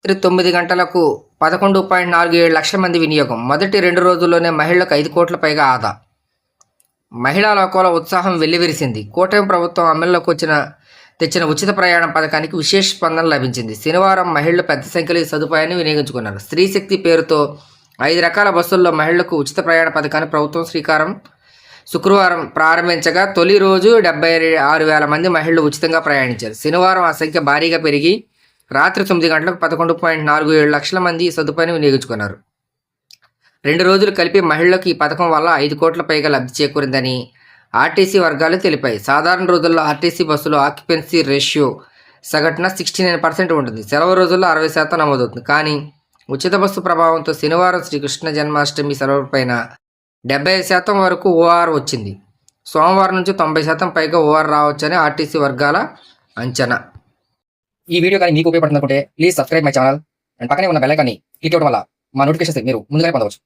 రాత్రి 9 గంటలకు 11.47 లక్షల మంది వినియోగం. మొదటి 2 రోజుల్లోనే మహిళలకు 5 కోట్ల పైగా ఆదా. మహిళా లోకంలో ఉత్సాహం వెల్లివిరిసింది. కూటమి ప్రభుత్వం అమల్లోకి తెచ్చిన ఉచిత ప్రయాణం పథకానికి విశేష స్పందన లభించింది. శనివారం మహిళలు పెద్ద సంఖ్యలో ఈ సదుపాయాన్ని వినియోగించుకున్నారు. స్త్రీ శక్తి పేరుతో 5 రకాల బస్సుల్లో మహిళలకు ఉచిత ప్రయాణ పథకాన్ని ప్రభుత్వం శుక్రవారం ప్రారంభించగా తొలి రోజు 76,000 మంది మహిళలు ఉచితంగా ప్రయాణించారు. శనివారం ఆ సంఖ్య భారీగా పెరిగి రాత్రి 9 గంటలకు 11.47 లక్షల మంది ఈ సదుపాయాన్ని వినియోగించుకున్నారు. 2 రోజులు కలిపి మహిళలకు ఈ పథకం వల్ల 5 కోట్ల పైగా లబ్ధి చేకూరిందని ఆర్టీసీ వర్గాలు తెలిపాయి. సాధారణ రోజుల్లో ఆర్టీసీ బస్సులో ఆక్యుపెన్సీ రేషియో సగటున 69% ఉంటుంది. సెలవు రోజుల్లో 60% నమోదవుతుంది. కానీ ఉచిత బస్సు ప్రభావంతో శనివారం శ్రీకృష్ణ జన్మాష్టమి సెలవులపైన 75% వరకు ఓఆర్ వచ్చింది. సోమవారం నుంచి 90% పైగా ఓఆర్ రావచ్చని ఆర్టీసీ వర్గాల అంచనా. ఈ వీడియో కానీ మీకు ఉపయోగపడుతుందనుకుంటే please subscribe my channel and పక్కనే ఉన్న బెల్ ఐకాన్ని క్లిక్ చేయడం వల్ల మా నోటిఫికేషన్స్ మీరు ముందుగానే పొందవచ్చు.